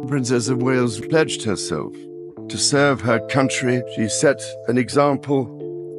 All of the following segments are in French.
Princess of Wales pledged herself to serve her country. She set an example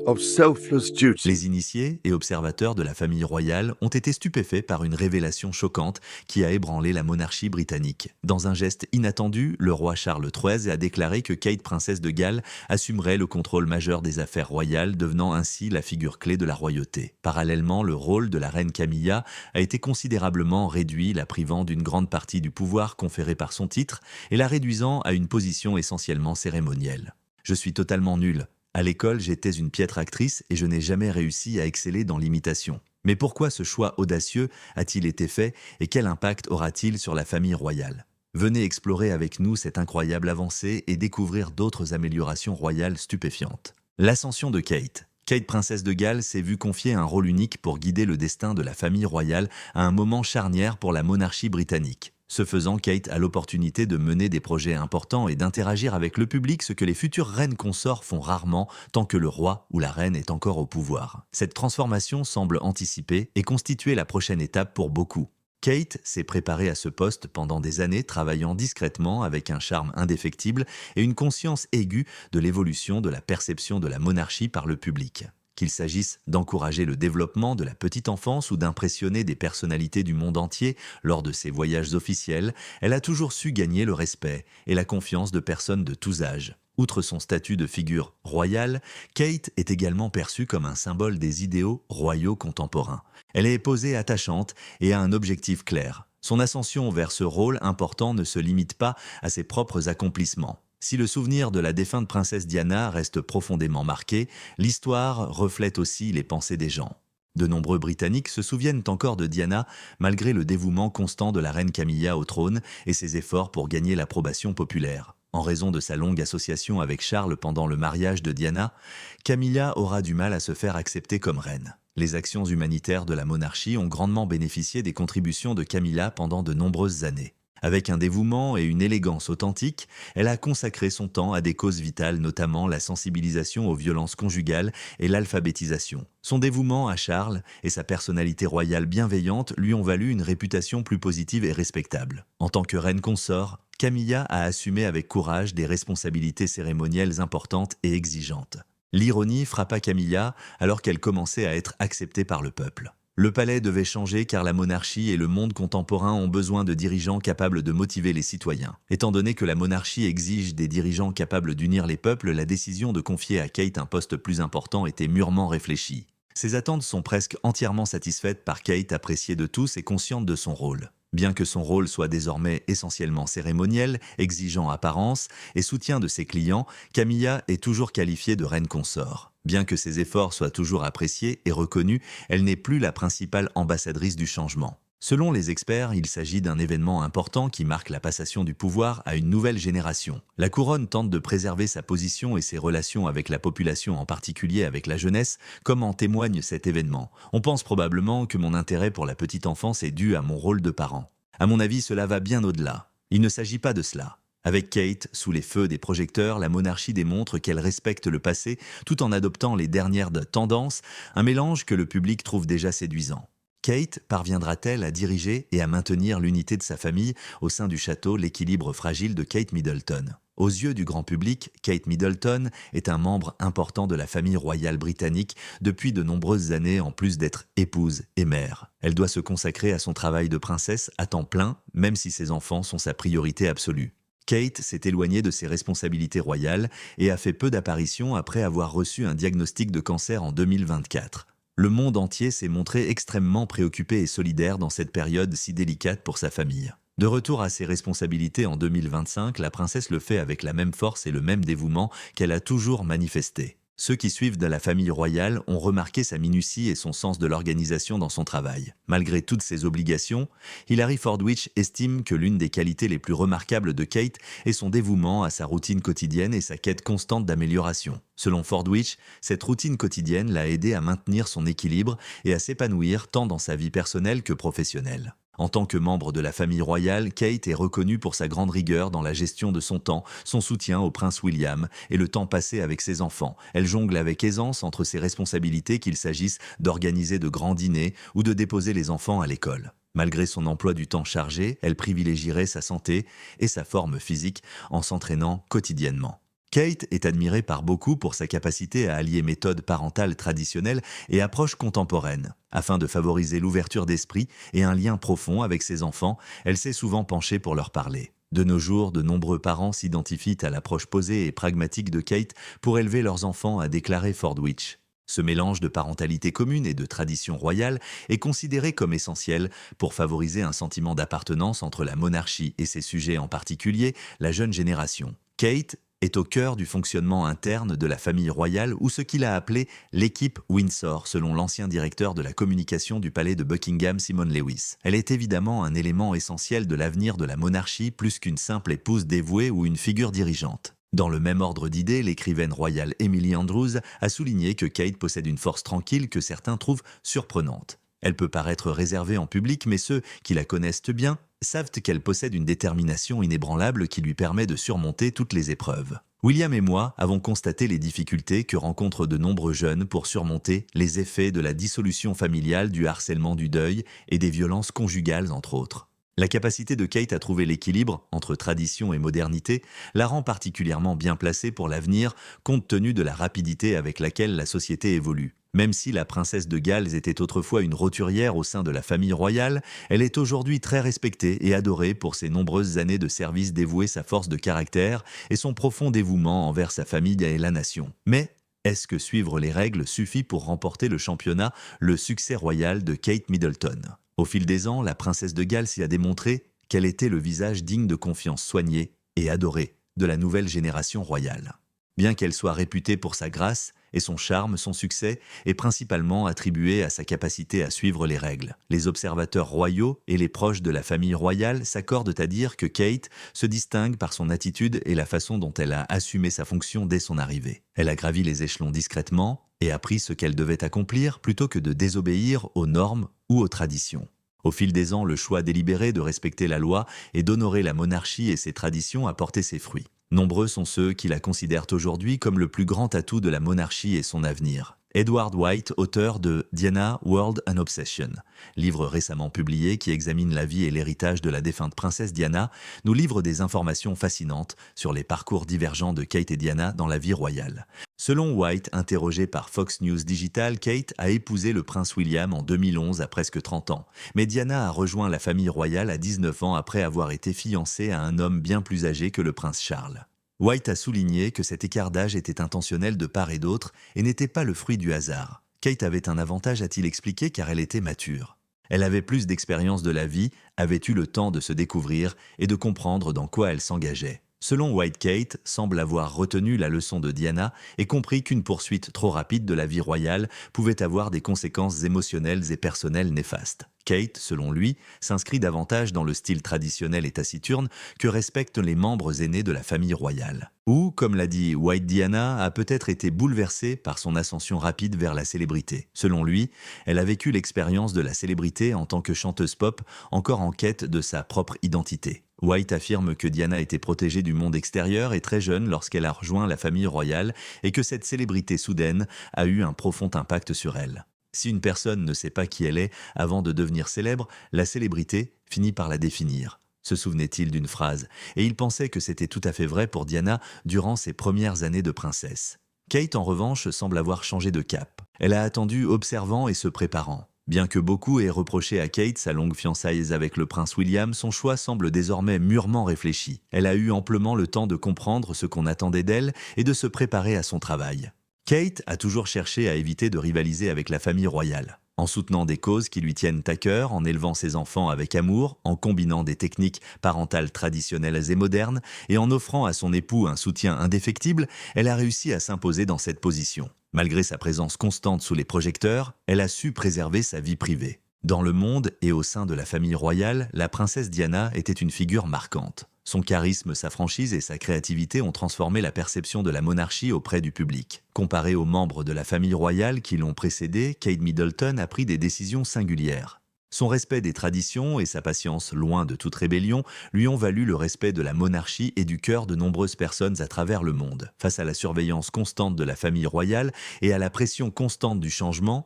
of selfless duty. Les initiés et observateurs de la famille royale ont été stupéfaits par une révélation choquante qui a ébranlé la monarchie britannique. Dans un geste inattendu, le roi Charles XIII a déclaré que Kate, princesse de Galles, assumerait le contrôle majeur des affaires royales, devenant ainsi la figure clé de la royauté. Parallèlement, le rôle de la reine Camilla a été considérablement réduit, la privant d'une grande partie du pouvoir conféré par son titre et la réduisant à une position essentiellement cérémonielle. « Je suis totalement nulle. À l'école, j'étais une piètre actrice et je n'ai jamais réussi à exceller dans l'imitation. Mais pourquoi ce choix audacieux a-t-il été fait et quel impact aura-t-il sur la famille royale ? Venez explorer avec nous cette incroyable avancée et découvrir d'autres améliorations royales stupéfiantes. L'ascension de Kate. Kate, princesse de Galles, s'est vue confier un rôle unique pour guider le destin de la famille royale à un moment charnière pour la monarchie britannique. Ce faisant, Kate a l'opportunité de mener des projets importants et d'interagir avec le public, ce que les futures reines consorts font rarement tant que le roi ou la reine est encore au pouvoir. Cette transformation semble anticipée et constituer la prochaine étape pour beaucoup. Kate s'est préparée à ce poste pendant des années, travaillant discrètement avec un charme indéfectible et une conscience aiguë de l'évolution de la perception de la monarchie par le public. Qu'il s'agisse d'encourager le développement de la petite enfance ou d'impressionner des personnalités du monde entier lors de ses voyages officiels, elle a toujours su gagner le respect et la confiance de personnes de tous âges. Outre son statut de figure royale, Kate est également perçue comme un symbole des idéaux royaux contemporains. Elle est posée attachante et a un objectif clair. Son ascension vers ce rôle important ne se limite pas à ses propres accomplissements. Si le souvenir de la défunte princesse Diana reste profondément marqué, l'histoire reflète aussi les pensées des gens. De nombreux Britanniques se souviennent encore de Diana malgré le dévouement constant de la reine Camilla au trône et ses efforts pour gagner l'approbation populaire. En raison de sa longue association avec Charles pendant le mariage de Diana, Camilla aura du mal à se faire accepter comme reine. Les actions humanitaires de la monarchie ont grandement bénéficié des contributions de Camilla pendant de nombreuses années. Avec un dévouement et une élégance authentique, elle a consacré son temps à des causes vitales, notamment la sensibilisation aux violences conjugales et l'alphabétisation. Son dévouement à Charles et sa personnalité royale bienveillante lui ont valu une réputation plus positive et respectable. En tant que reine consort, Camilla a assumé avec courage des responsabilités cérémonielles importantes et exigeantes. L'ironie frappa Camilla alors qu'elle commençait à être acceptée par le peuple. Le palais devait changer car la monarchie et le monde contemporain ont besoin de dirigeants capables de motiver les citoyens. Étant donné que la monarchie exige des dirigeants capables d'unir les peuples, la décision de confier à Kate un poste plus important était mûrement réfléchie. Ses attentes sont presque entièrement satisfaites par Kate, appréciée de tous et consciente de son rôle. Bien que son rôle soit désormais essentiellement cérémoniel, exigeant apparence et soutien de ses clients, Camilla est toujours qualifiée de reine consort. Bien que ses efforts soient toujours appréciés et reconnus, elle n'est plus la principale ambassadrice du changement. Selon les experts, il s'agit d'un événement important qui marque la passation du pouvoir à une nouvelle génération. La couronne tente de préserver sa position et ses relations avec la population, en particulier avec la jeunesse, comme en témoigne cet événement. On pense probablement que mon intérêt pour la petite enfance est dû à mon rôle de parent. À mon avis, cela va bien au-delà. Il ne s'agit pas de cela. Avec Kate, sous les feux des projecteurs, la monarchie démontre qu'elle respecte le passé tout en adoptant les dernières tendances, un mélange que le public trouve déjà séduisant. Kate parviendra-t-elle à diriger et à maintenir l'unité de sa famille au sein du château, l'équilibre fragile de Kate Middleton? Aux yeux du grand public, Kate Middleton est un membre important de la famille royale britannique depuis de nombreuses années en plus d'être épouse et mère. Elle doit se consacrer à son travail de princesse à temps plein, même si ses enfants sont sa priorité absolue. Kate s'est éloignée de ses responsabilités royales et a fait peu d'apparitions après avoir reçu un diagnostic de cancer en 2024. Le monde entier s'est montré extrêmement préoccupé et solidaire dans cette période si délicate pour sa famille. De retour à ses responsabilités en 2025, la princesse le fait avec la même force et le même dévouement qu'elle a toujours manifesté. Ceux qui suivent de la famille royale ont remarqué sa minutie et son sens de l'organisation dans son travail. Malgré toutes ses obligations, Hilary Fordwich estime que l'une des qualités les plus remarquables de Kate est son dévouement à sa routine quotidienne et sa quête constante d'amélioration. Selon Fordwich, cette routine quotidienne l'a aidé à maintenir son équilibre et à s'épanouir tant dans sa vie personnelle que professionnelle. En tant que membre de la famille royale, Kate est reconnue pour sa grande rigueur dans la gestion de son temps, son soutien au prince William et le temps passé avec ses enfants. Elle jongle avec aisance entre ses responsabilités, qu'il s'agisse d'organiser de grands dîners ou de déposer les enfants à l'école. Malgré son emploi du temps chargé, elle privilégierait sa santé et sa forme physique en s'entraînant quotidiennement. Kate est admirée par beaucoup pour sa capacité à allier méthodes parentales traditionnelles et approches contemporaines. Afin de favoriser l'ouverture d'esprit et un lien profond avec ses enfants, elle s'est souvent penchée pour leur parler. De nos jours, de nombreux parents s'identifient à l'approche posée et pragmatique de Kate pour élever leurs enfants, a déclaré Fordwich. Ce mélange de parentalité commune et de tradition royale est considéré comme essentiel pour favoriser un sentiment d'appartenance entre la monarchie et ses sujets, en particulier la jeune génération. Kate est au cœur du fonctionnement interne de la famille royale, ou ce qu'il a appelé l'équipe Windsor, selon l'ancien directeur de la communication du palais de Buckingham, Simon Lewis. Elle est évidemment un élément essentiel de l'avenir de la monarchie, plus qu'une simple épouse dévouée ou une figure dirigeante. Dans le même ordre d'idées, l'écrivaine royale Emily Andrews a souligné que Kate possède une force tranquille que certains trouvent surprenante. Elle peut paraître réservée en public, mais ceux qui la connaissent bien savent qu'elle possède une détermination inébranlable qui lui permet de surmonter toutes les épreuves. William et moi avons constaté les difficultés que rencontrent de nombreux jeunes pour surmonter les effets de la dissolution familiale, du harcèlement, du deuil et des violences conjugales, entre autres. La capacité de Kate à trouver l'équilibre entre tradition et modernité la rend particulièrement bien placée pour l'avenir, compte tenu de la rapidité avec laquelle la société évolue. Même si la princesse de Galles était autrefois une roturière au sein de la famille royale, elle est aujourd'hui très respectée et adorée pour ses nombreuses années de service dévouées, sa force de caractère et son profond dévouement envers sa famille et la nation. Mais est-ce que suivre les règles suffit pour remporter le championnat, le succès royal de Kate Middleton ? Au fil des ans, la princesse de Galles y a démontré qu'elle était le visage digne de confiance soigné et adoré de la nouvelle génération royale. Bien qu'elle soit réputée pour sa grâce et son charme, son succès est principalement attribué à sa capacité à suivre les règles. Les observateurs royaux et les proches de la famille royale s'accordent à dire que Kate se distingue par son attitude et la façon dont elle a assumé sa fonction dès son arrivée. Elle a gravi les échelons discrètement et appris ce qu'elle devait accomplir plutôt que de désobéir aux normes ou aux traditions. Au fil des ans, le choix délibéré de respecter la loi et d'honorer la monarchie et ses traditions a porté ses fruits. Nombreux sont ceux qui la considèrent aujourd'hui comme le plus grand atout de la monarchie et son avenir. Edward White, auteur de Diana, World and Obsession, livre récemment publié qui examine la vie et l'héritage de la défunte princesse Diana, nous livre des informations fascinantes sur les parcours divergents de Kate et Diana dans la vie royale. Selon White, interrogé par Fox News Digital, Kate a épousé le prince William en 2011 à presque 30 ans. Mais Diana a rejoint la famille royale à 19 ans après avoir été fiancée à un homme bien plus âgé que le prince Charles. White a souligné que cet écart d'âge était intentionnel de part et d'autre et n'était pas le fruit du hasard. Kate avait un avantage, a-t-il expliqué, car elle était mature. Elle avait plus d'expérience de la vie, avait eu le temps de se découvrir et de comprendre dans quoi elle s'engageait. Selon White, Kate semble avoir retenu la leçon de Diana et compris qu'une poursuite trop rapide de la vie royale pouvait avoir des conséquences émotionnelles et personnelles néfastes. Kate, selon lui, s'inscrit davantage dans le style traditionnel et taciturne que respectent les membres aînés de la famille royale. Ou, comme l'a dit White, Diana a peut-être été bouleversée par son ascension rapide vers la célébrité. Selon lui, elle a vécu l'expérience de la célébrité en tant que chanteuse pop, encore en quête de sa propre identité. White affirme que Diana était protégée du monde extérieur et très jeune lorsqu'elle a rejoint la famille royale et que cette célébrité soudaine a eu un profond impact sur elle. Si une personne ne sait pas qui elle est avant de devenir célèbre, la célébrité finit par la définir. Se souvenait-il d'une phrase, et il pensait que c'était tout à fait vrai pour Diana durant ses premières années de princesse. Kate, en revanche, semble avoir changé de cap. Elle a attendu observant et se préparant. Bien que beaucoup aient reproché à Kate sa longue fiançailles avec le prince William, son choix semble désormais mûrement réfléchi. Elle a eu amplement le temps de comprendre ce qu'on attendait d'elle et de se préparer à son travail. Kate a toujours cherché à éviter de rivaliser avec la famille royale. En soutenant des causes qui lui tiennent à cœur, en élevant ses enfants avec amour, en combinant des techniques parentales traditionnelles et modernes, et en offrant à son époux un soutien indéfectible, elle a réussi à s'imposer dans cette position. Malgré sa présence constante sous les projecteurs, elle a su préserver sa vie privée. Dans le monde et au sein de la famille royale, la princesse Diana était une figure marquante. Son charisme, sa franchise et sa créativité ont transformé la perception de la monarchie auprès du public. Comparée aux membres de la famille royale qui l'ont précédée, Kate Middleton a pris des décisions singulières. Son respect des traditions et sa patience, loin de toute rébellion, lui ont valu le respect de la monarchie et du cœur de nombreuses personnes à travers le monde. Face à la surveillance constante de la famille royale et à la pression constante du changement,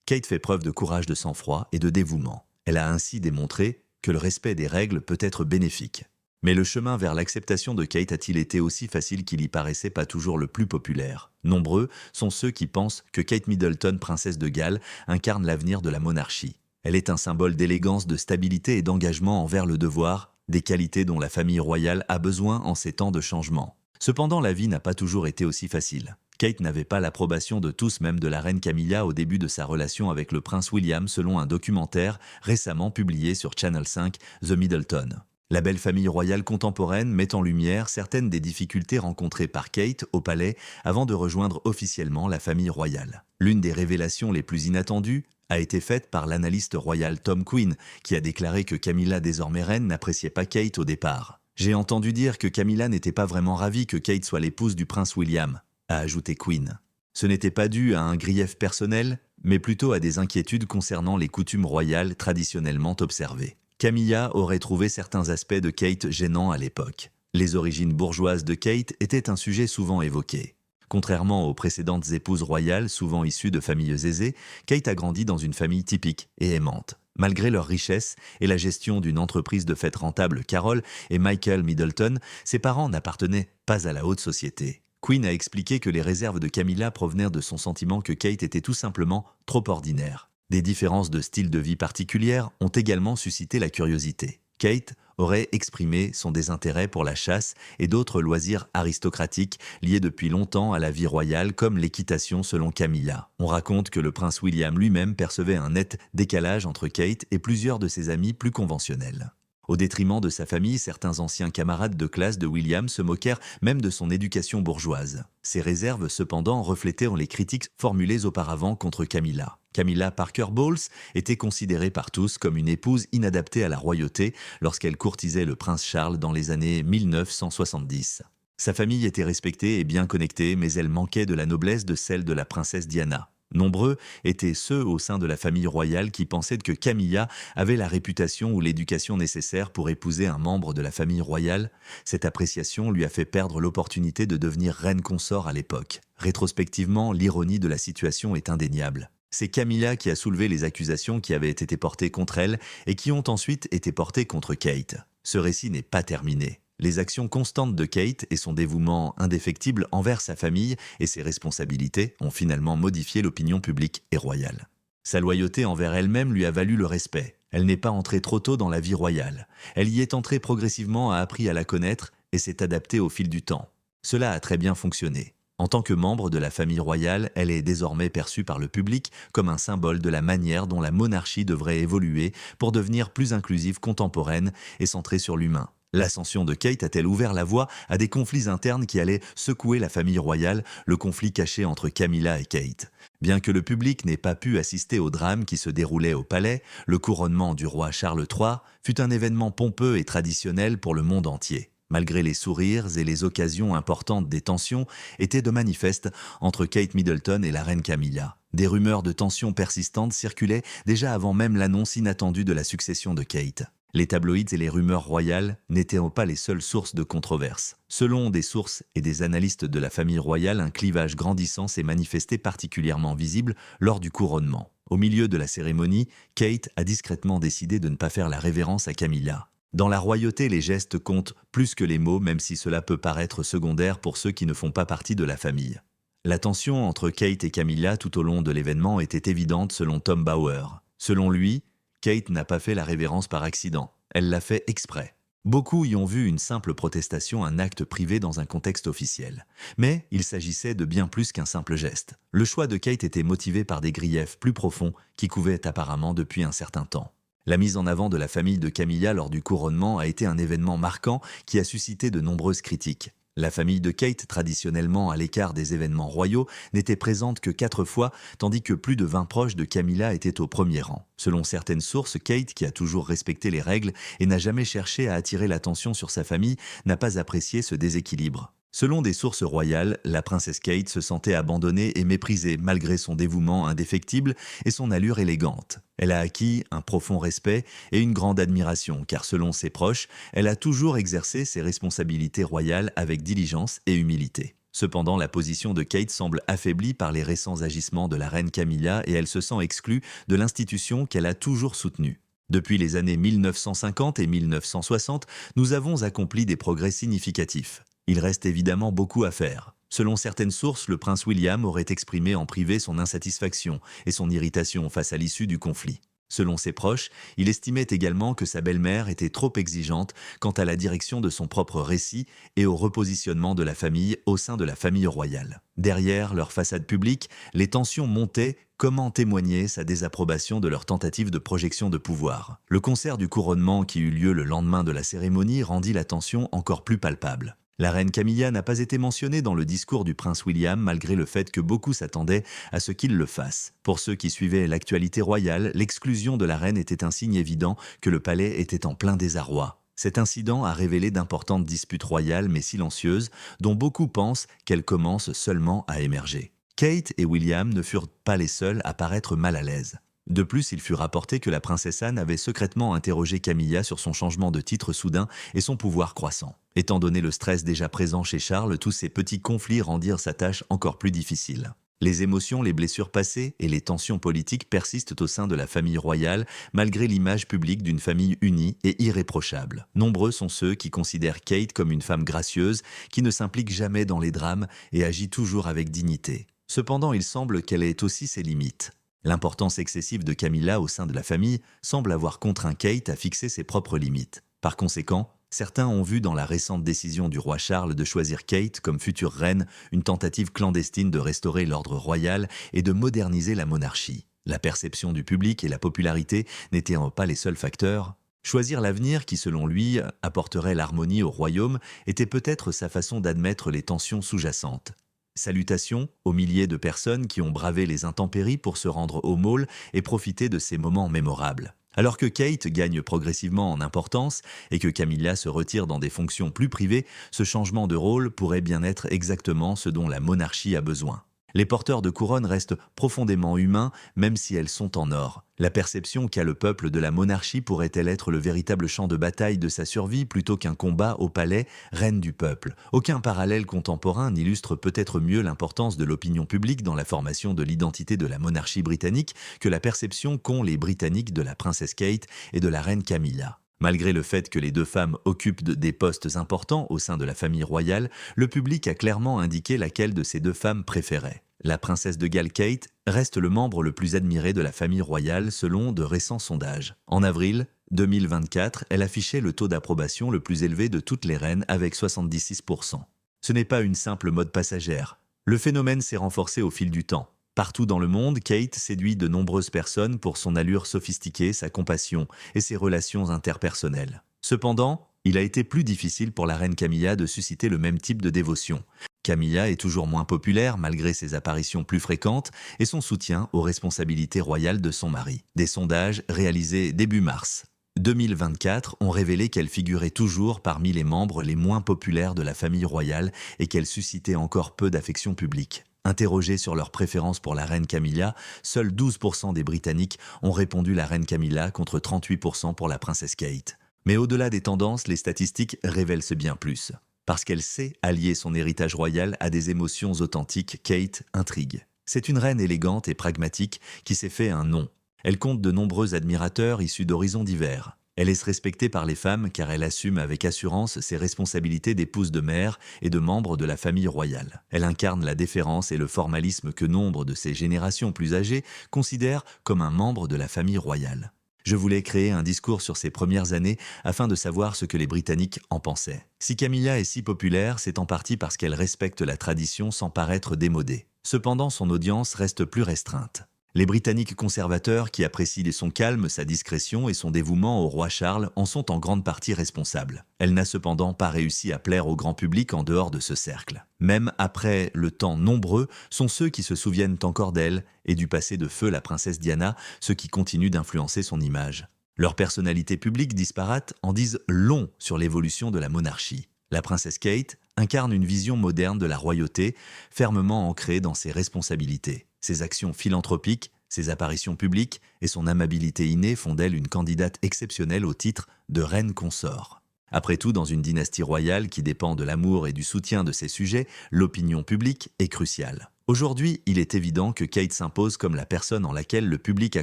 Kate fait preuve de courage, de sang-froid et de dévouement. Elle a ainsi démontré que le respect des règles peut être bénéfique. Mais le chemin vers l'acceptation de Kate a-t-il été aussi facile qu'il y paraissait pas toujours le plus populaire? Nombreux sont ceux qui pensent que Kate Middleton, princesse de Galles, incarne l'avenir de la monarchie. Elle est un symbole d'élégance, de stabilité et d'engagement envers le devoir, des qualités dont la famille royale a besoin en ces temps de changement. Cependant, la vie n'a pas toujours été aussi facile. Kate n'avait pas l'approbation de tous, même de la reine Camilla, au début de sa relation avec le prince William, selon un documentaire récemment publié sur Channel 5, The Middleton. La belle famille royale contemporaine met en lumière certaines des difficultés rencontrées par Kate au palais avant de rejoindre officiellement la famille royale. L'une des révélations les plus inattendues a été faite par l'analyste royal Tom Quinn, qui a déclaré que Camilla, désormais reine, n'appréciait pas Kate au départ. « J'ai entendu dire que Camilla n'était pas vraiment ravie que Kate soit l'épouse du prince William », a ajouté Quinn. Ce n'était pas dû à un grief personnel, mais plutôt à des inquiétudes concernant les coutumes royales traditionnellement observées. Camilla aurait trouvé certains aspects de Kate gênants à l'époque. Les origines bourgeoises de Kate étaient un sujet souvent évoqué. Contrairement aux précédentes épouses royales, souvent issues de familles aisées, Kate a grandi dans une famille typique et aimante. Malgré leur richesse et la gestion d'une entreprise de fête rentable, Carol et Michael Middleton, ses parents n'appartenaient pas à la haute société. Quinn a expliqué que les réserves de Camilla provenaient de son sentiment que Kate était tout simplement trop ordinaire. Des différences de style de vie particulières ont également suscité la curiosité. Kate aurait exprimé son désintérêt pour la chasse et d'autres loisirs aristocratiques liés depuis longtemps à la vie royale, comme l'équitation selon Camilla. On raconte que le prince William lui-même percevait un net décalage entre Kate et plusieurs de ses amis plus conventionnels. Au détriment de sa famille, certains anciens camarades de classe de William se moquèrent même de son éducation bourgeoise. Ces réserves, cependant, reflétaient les critiques formulées auparavant contre Camilla. Camilla Parker Bowles était considérée par tous comme une épouse inadaptée à la royauté lorsqu'elle courtisait le prince Charles dans les années 1970. Sa famille était respectée et bien connectée, mais elle manquait de la noblesse de celle de la princesse Diana. Nombreux étaient ceux au sein de la famille royale qui pensaient que Camilla avait la réputation ou l'éducation nécessaire pour épouser un membre de la famille royale. Cette appréciation lui a fait perdre l'opportunité de devenir reine consort à l'époque. Rétrospectivement, l'ironie de la situation est indéniable. C'est Camilla qui a soulevé les accusations qui avaient été portées contre elle et qui ont ensuite été portées contre Kate. Ce récit n'est pas terminé. Les actions constantes de Kate et son dévouement indéfectible envers sa famille et ses responsabilités ont finalement modifié l'opinion publique et royale. Sa loyauté envers elle-même lui a valu le respect. Elle n'est pas entrée trop tôt dans la vie royale. Elle y est entrée progressivement, a appris à la connaître et s'est adaptée au fil du temps. Cela a très bien fonctionné. En tant que membre de la famille royale, elle est désormais perçue par le public comme un symbole de la manière dont la monarchie devrait évoluer pour devenir plus inclusive, contemporaine et centrée sur l'humain. L'ascension de Kate a-t-elle ouvert la voie à des conflits internes qui allaient secouer la famille royale, le conflit caché entre Camilla et Kate? Bien que le public n'ait pas pu assister au drame qui se déroulait au palais, le couronnement du roi Charles III fut un événement pompeux et traditionnel pour le monde entier. Malgré les sourires et les occasions importantes, des tensions étaient de manifestes entre Kate Middleton et la reine Camilla. Des rumeurs de tensions persistantes circulaient déjà avant même l'annonce inattendue de la succession de Kate. Les tabloïds et les rumeurs royales n'étaient pas les seules sources de controverses. Selon des sources et des analystes de la famille royale, un clivage grandissant s'est manifesté particulièrement visible lors du couronnement. Au milieu de la cérémonie, Kate a discrètement décidé de ne pas faire la révérence à Camilla. Dans la royauté, les gestes comptent plus que les mots, même si cela peut paraître secondaire pour ceux qui ne font pas partie de la famille. La tension entre Kate et Camilla tout au long de l'événement était évidente selon Tom Bauer. Selon lui, Kate n'a pas fait la révérence par accident, elle l'a fait exprès. Beaucoup y ont vu une simple protestation, un acte privé dans un contexte officiel. Mais il s'agissait de bien plus qu'un simple geste. Le choix de Kate était motivé par des griefs plus profonds qui couvaient apparemment depuis un certain temps. La mise en avant de la famille de Camilla lors du couronnement a été un événement marquant qui a suscité de nombreuses critiques. La famille de Kate, traditionnellement à l'écart des événements royaux, n'était présente que 4 fois, tandis que plus de 20 proches de Camilla étaient au premier rang. Selon certaines sources, Kate, qui a toujours respecté les règles et n'a jamais cherché à attirer l'attention sur sa famille, n'a pas apprécié ce déséquilibre. Selon des sources royales, la princesse Kate se sentait abandonnée et méprisée malgré son dévouement indéfectible et son allure élégante. Elle a acquis un profond respect et une grande admiration car selon ses proches, elle a toujours exercé ses responsabilités royales avec diligence et humilité. Cependant, la position de Kate semble affaiblie par les récents agissements de la reine Camilla et elle se sent exclue de l'institution qu'elle a toujours soutenue. Depuis les années 1950 et 1960, nous avons accompli des progrès significatifs. Il reste évidemment beaucoup à faire. Selon certaines sources, le prince William aurait exprimé en privé son insatisfaction et son irritation face à l'issue du conflit. Selon ses proches, il estimait également que sa belle-mère était trop exigeante quant à la direction de son propre récit et au repositionnement de la famille au sein de la famille royale. Derrière leur façade publique, les tensions montaient, comme en témoignait sa désapprobation de leur tentative de projection de pouvoir. Le concert du couronnement qui eut lieu le lendemain de la cérémonie rendit la tension encore plus palpable. La reine Camilla n'a pas été mentionnée dans le discours du prince William malgré le fait que beaucoup s'attendaient à ce qu'il le fasse. Pour ceux qui suivaient l'actualité royale, l'exclusion de la reine était un signe évident que le palais était en plein désarroi. Cet incident a révélé d'importantes disputes royales mais silencieuses dont beaucoup pensent qu'elles commencent seulement à émerger. Kate et William ne furent pas les seuls à paraître mal à l'aise. De plus, il fut rapporté que la princesse Anne avait secrètement interrogé Camilla sur son changement de titre soudain et son pouvoir croissant. Étant donné le stress déjà présent chez Charles, tous ces petits conflits rendirent sa tâche encore plus difficile. Les émotions, les blessures passées et les tensions politiques persistent au sein de la famille royale malgré l'image publique d'une famille unie et irréprochable. Nombreux sont ceux qui considèrent Kate comme une femme gracieuse qui ne s'implique jamais dans les drames et agit toujours avec dignité. Cependant, il semble qu'elle ait aussi ses limites. L'importance excessive de Camilla au sein de la famille semble avoir contraint Kate à fixer ses propres limites. Par conséquent, certains ont vu dans la récente décision du roi Charles de choisir Kate comme future reine une tentative clandestine de restaurer l'ordre royal et de moderniser la monarchie. La perception du public et la popularité n'étaient pas les seuls facteurs. Choisir l'avenir qui, selon lui, apporterait l'harmonie au royaume était peut-être sa façon d'admettre les tensions sous-jacentes. Salutations aux milliers de personnes qui ont bravé les intempéries pour se rendre au Mall et profiter de ces moments mémorables. Alors que Kate gagne progressivement en importance et que Camilla se retire dans des fonctions plus privées, ce changement de rôle pourrait bien être exactement ce dont la monarchie a besoin. Les porteurs de couronne restent profondément humains, même si elles sont en or. La perception qu'a le peuple de la monarchie pourrait-elle être le véritable champ de bataille de sa survie plutôt qu'un combat au palais, reine du peuple? Aucun parallèle contemporain n'illustre peut-être mieux l'importance de l'opinion publique dans la formation de l'identité de la monarchie britannique que la perception qu'ont les Britanniques de la princesse Kate et de la reine Camilla. Malgré le fait que les deux femmes occupent des postes importants au sein de la famille royale, le public a clairement indiqué laquelle de ces deux femmes préférait. La princesse de Galles Kate reste le membre le plus admiré de la famille royale selon de récents sondages. En avril 2024, elle affichait le taux d'approbation le plus élevé de toutes les reines avec 76%. Ce n'est pas une simple mode passagère. Le phénomène s'est renforcé au fil du temps. Partout dans le monde, Kate séduit de nombreuses personnes pour son allure sophistiquée, sa compassion et ses relations interpersonnelles. Cependant, il a été plus difficile pour la reine Camilla de susciter le même type de dévotion. Camilla est toujours moins populaire malgré ses apparitions plus fréquentes et son soutien aux responsabilités royales de son mari. Des sondages réalisés début mars 2024 ont révélé qu'elle figurait toujours parmi les membres les moins populaires de la famille royale et qu'elle suscitait encore peu d'affection publique. Interrogés sur leur préférence pour la reine Camilla, seuls 12% des Britanniques ont répondu la reine Camilla contre 38% pour la princesse Kate. Mais au-delà des tendances, les statistiques révèlent ce bien plus. Parce qu'elle sait allier son héritage royal à des émotions authentiques, Kate intrigue. C'est une reine élégante et pragmatique qui s'est fait un nom. Elle compte de nombreux admirateurs issus d'horizons divers. Elle est respectée par les femmes car elle assume avec assurance ses responsabilités d'épouse de mère et de membre de la famille royale. Elle incarne la déférence et le formalisme que nombre de ses générations plus âgées considèrent comme un membre de la famille royale. Je voulais créer un discours sur ses premières années afin de savoir ce que les Britanniques en pensaient. Si Camilla est si populaire, c'est en partie parce qu'elle respecte la tradition sans paraître démodée. Cependant, son audience reste plus restreinte. Les Britanniques conservateurs, qui apprécient son calme, sa discrétion et son dévouement au roi Charles, en sont en grande partie responsables. Elle n'a cependant pas réussi à plaire au grand public en dehors de ce cercle. Même après le temps nombreux, sont ceux qui se souviennent encore d'elle et du passé de feu la princesse Diana, ceux qui continuent d'influencer son image. Leurs personnalités publiques disparates en disent long sur l'évolution de la monarchie. La princesse Kate incarne une vision moderne de la royauté, fermement ancrée dans ses responsabilités. Ses actions philanthropiques, ses apparitions publiques et son amabilité innée font d'elle une candidate exceptionnelle au titre de reine consort. Après tout, dans une dynastie royale qui dépend de l'amour et du soutien de ses sujets, l'opinion publique est cruciale. Aujourd'hui, il est évident que Kate s'impose comme la personne en laquelle le public a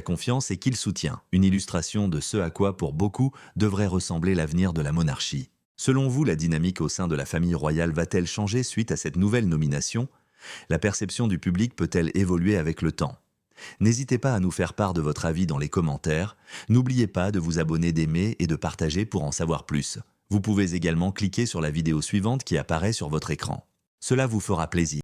confiance et qu'il soutient, une illustration de ce à quoi, pour beaucoup, devrait ressembler l'avenir de la monarchie. Selon vous, la dynamique au sein de la famille royale va-t-elle changer suite à cette nouvelle nomination? La perception du public peut-elle évoluer avec le temps? N'hésitez pas à nous faire part de votre avis dans les commentaires. N'oubliez pas de vous abonner, d'aimer et de partager pour en savoir plus. Vous pouvez également cliquer sur la vidéo suivante qui apparaît sur votre écran. Cela vous fera plaisir.